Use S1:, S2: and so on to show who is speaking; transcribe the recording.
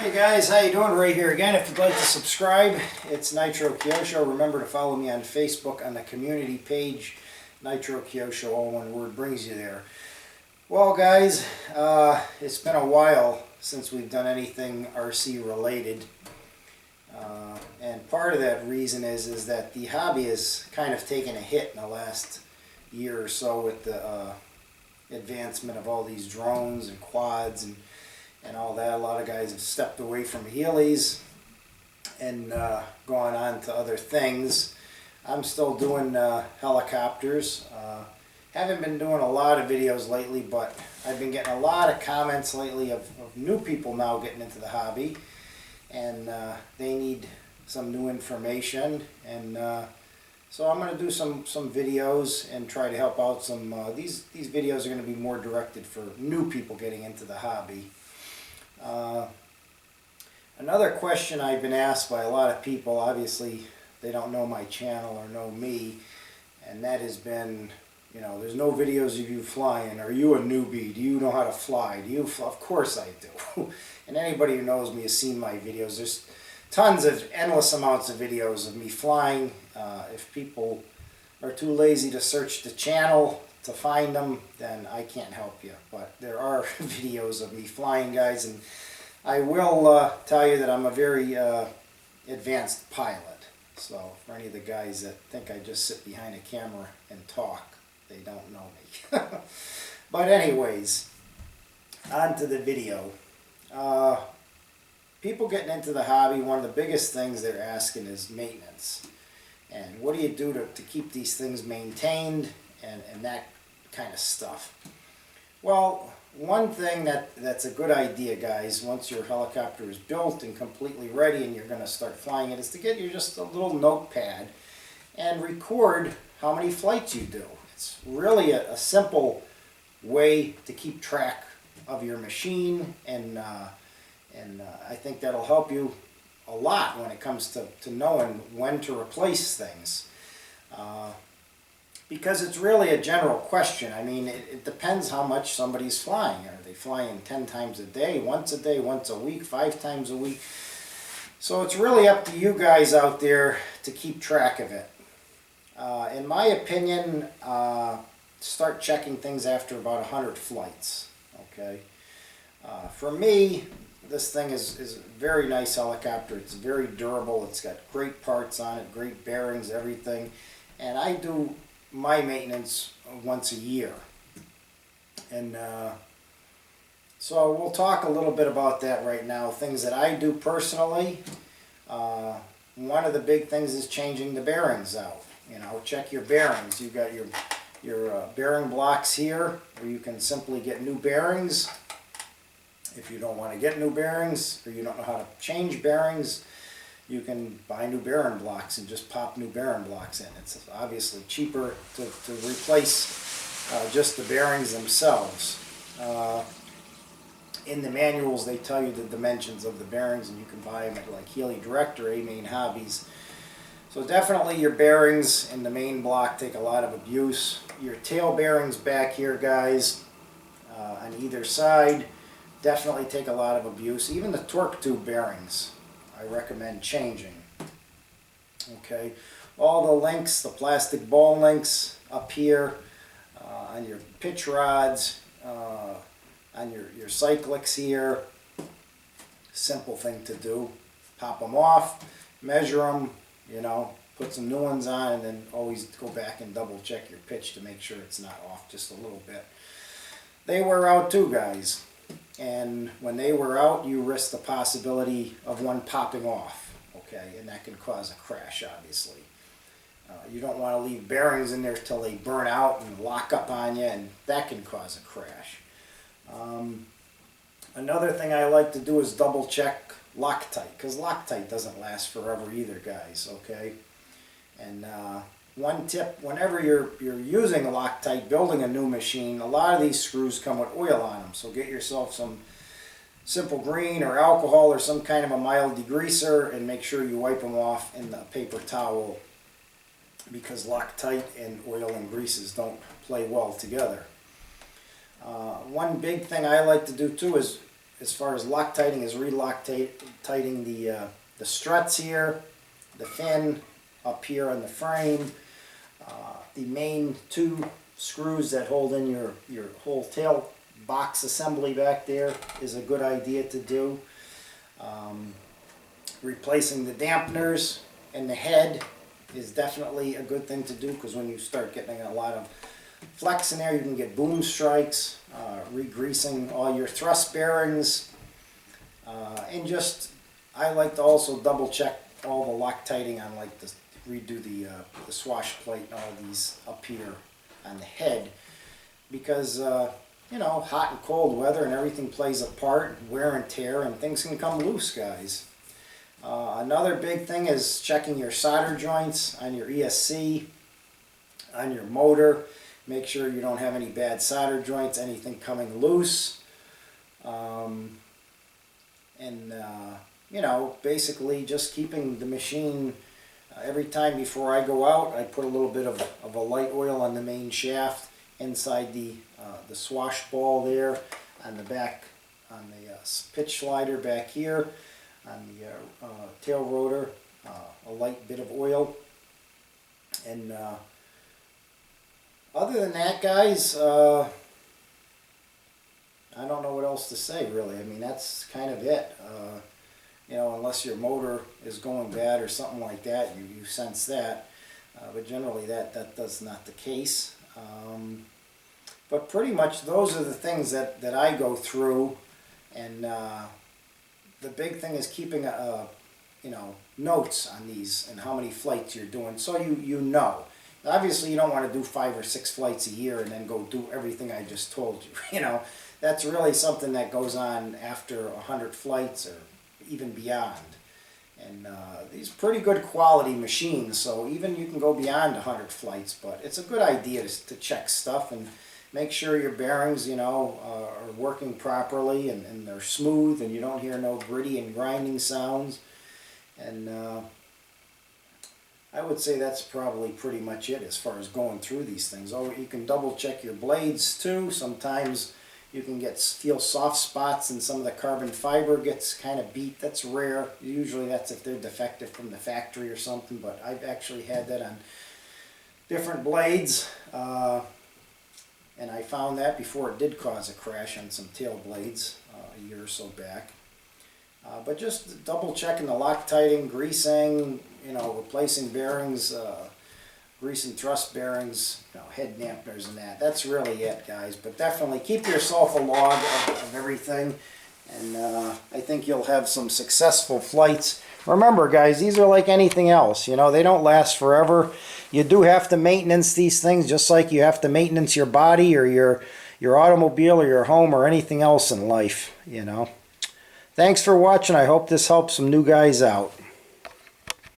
S1: Hey guys, how you doing? Right here again. If you'd like to subscribe, it's Nitro Kyosho. Remember to follow me on Facebook on the community page. Nitro Kyosho, all one word, brings you there. Well guys, it's been a while since we've done anything RC related. And part of that reason is that the hobby has kind of taken a hit in the last year or so with the advancement of all these drones and quads and all that. A lot of guys have stepped away from Heelys and gone on to other things. I'm still doing helicopters. Haven't been doing a lot of videos lately, but I've been getting a lot of comments lately of new people now getting into the hobby, and they need some new information, and so I'm going to do some videos and try to help out some. These videos are going to be more directed for new people getting into the hobby. Another question I've been asked by a lot of people, obviously they don't know my channel or know me, and that has been, you know, there's no videos of you flying. Are you a newbie? Do you know how to fly? Do you Of course I do. And anybody who knows me has seen my videos. There's tons of, endless amounts of videos of me flying. If people are too lazy to search the channel to find them, then I can't help you. But there are videos of me flying, guys, and I will tell you that I'm a very advanced pilot. So for any of the guys that think I just sit behind a camera and talk, they don't know me. But anyways, on to the video. People getting into the hobby, one of the biggest things they're asking is maintenance. And what do you do to keep these things maintained and that kind of stuff? Well, one thing that's a good idea, guys, once your helicopter is built and completely ready and you're going to start flying it, is to get you just a little notepad and record how many flights you do. It's really a simple way to keep track of your machine, and I think that'll help you a lot when it comes to knowing when to replace things. Because it's really a general question. I mean, it depends how much somebody's flying. Are they flying 10 times a day, once a week, 5 times a week? So it's really up to you guys out there to keep track of it. In my opinion, start checking things after about 100 flights. Okay. For me, this thing is a very nice helicopter. It's very durable. It's got great parts on it, great bearings, everything. And I do my maintenance once a year. And so we'll talk a little bit about that right now. Things that I do personally. One of the big things is changing the bearings out. You know, check your bearings. You've got your bearing blocks here, or you can simply get new bearings. If you don't want to get new bearings, or you don't know how to change bearings, you can buy new bearing blocks and just pop new bearing blocks in. It's obviously cheaper to replace just the bearings themselves. In the manuals they tell you the dimensions of the bearings, and you can buy them at like Healy Direct or A-Main Hobbies. So definitely your bearings in the main block take a lot of abuse. Your tail bearings back here, guys, on either side, definitely take a lot of abuse. Even the torque tube bearings, I recommend changing. Okay, all the links, the plastic ball links up here on your pitch rods, on your cyclics here. Simple thing to do. Pop them off, measure them, you know, put some new ones on, and then always go back and double check your pitch to make sure it's not off just a little bit. They wear out too, guys. And when they wear out, you risk the possibility of one popping off, okay? And that can cause a crash, obviously. You don't want to leave bearings in there till they burn out and lock up on you, and that can cause a crash. Another thing I like to do is double check Loctite, because Loctite doesn't last forever either, guys, okay? And one tip, whenever you're using Loctite, building a new machine, a lot of these screws come with oil on them. So get yourself some simple green or alcohol or some kind of a mild degreaser, and make sure you wipe them off in the paper towel, because Loctite and oil and greases don't play well together. One big thing I like to do too is as far as Loctiting, is Reloctiting the struts here, the fin up here on the frame, the main two screws that hold in your whole tail box assembly back there is a good idea to do. Replacing the dampeners and the head is definitely a good thing to do, because when you start getting a lot of flex in there, you can get boom strikes. Re-greasing all your thrust bearings, and just, I like to also double check all the Loctiting on, like, redo the swash plate and all these up here on the head, because you know, hot and cold weather and everything plays a part, wear and tear, and things can come loose, guys. Another big thing is checking your solder joints on your ESC, on your motor. Make sure you don't have any bad solder joints, anything coming loose. You know, basically just keeping the machine, every time before I go out, I put a little bit of a light oil on the main shaft, inside the swash ball there, on the back, on the pitch slider back here, on the tail rotor, a light bit of oil. And other than that, guys, I don't know what else to say, really. I mean, that's kind of it. You know, unless your motor is going bad or something like that, you sense that. But generally that's not the case. But pretty much those are the things that I go through. And the big thing is keeping you know, notes on these and how many flights you're doing, so you know. Obviously, you don't want to do 5 or 6 flights a year and then go do everything I just told you. You know, that's really something that goes on after 100 flights or even beyond. And these pretty good quality machines, so even you can go beyond 100 flights, but it's a good idea to check stuff and make sure your bearings, you know, are working properly and they're smooth and you don't hear no gritty and grinding sounds. And I would say that's probably pretty much it as far as going through these things. Oh, you can double check your blades too. Sometimes you can feel soft spots and some of the carbon fiber gets kind of beat. That's rare. Usually that's if they're defective from the factory or something, but I've actually had that on different blades. And I found that before it did cause a crash on some tail blades a year or so back. But just double checking the Loctiting, greasing, you know, replacing bearings, greasing thrust bearings, you know, head dampeners and that. That's really it, guys. But definitely keep yourself a log of everything, and I think you'll have some successful flights. Remember, guys, these are like anything else. You know, they don't last forever. You do have to maintenance these things, just like you have to maintenance your body or your automobile or your home or anything else in life, you know. Thanks for watching. I hope this helps some new guys out.